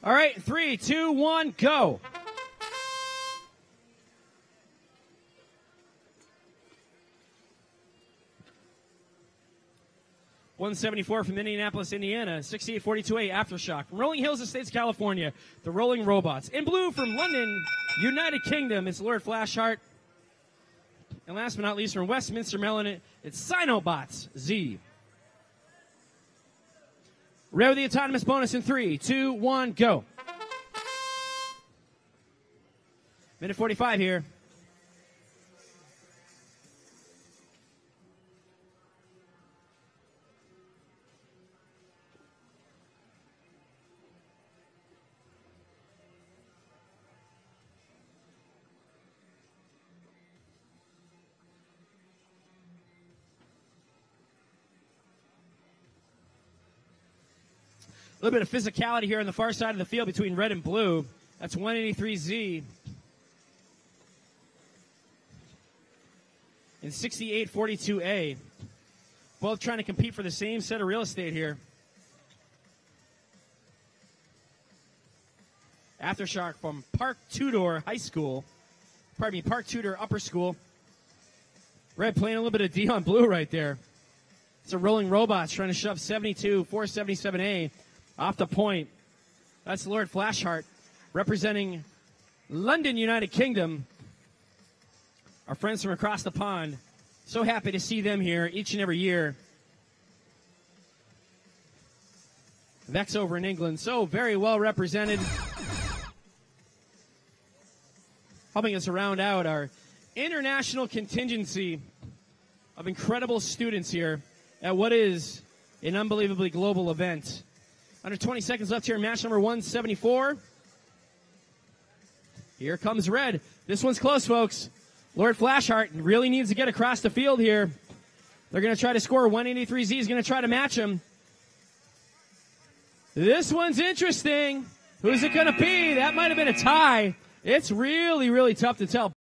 All right, 3, 2, 1, go. .174 from Indianapolis, Indiana. 6842A Aftershock. From Rolling Hills Estates, California. The Rolling Robots. In blue from London, United Kingdom. It's Lord Flashheart. And last but not least, from Westminster, Maryland, it's Synobotz Z. Ready with the autonomous bonus in 3, 2, 1, go. Minute 45 here. A little bit of physicality here on the far side of the field between red and blue. That's 183Z. And 6842A. Both trying to compete for the same set of real estate here. Aftershock from Park Tudor High School. Pardon me, Park Tudor Upper School. Red playing a little bit of D on blue right there. It's a Rolling Robots trying to shove 477A. Off the point. That's Lord Flashheart representing London, United Kingdom. Our friends from across the pond. So happy to see them here each and every year. VEX over in England. So very well represented. Helping us round out our international contingency of incredible students here at what is an unbelievably global event. Under 20 seconds left here in match number 174. Here comes red. This one's close, folks. Lord Flashheart really needs to get across the field here. They're going to try to score. 183Z is going to try to match him. This one's interesting. Who's it going to be? That might have been a tie. It's really, really tough to tell.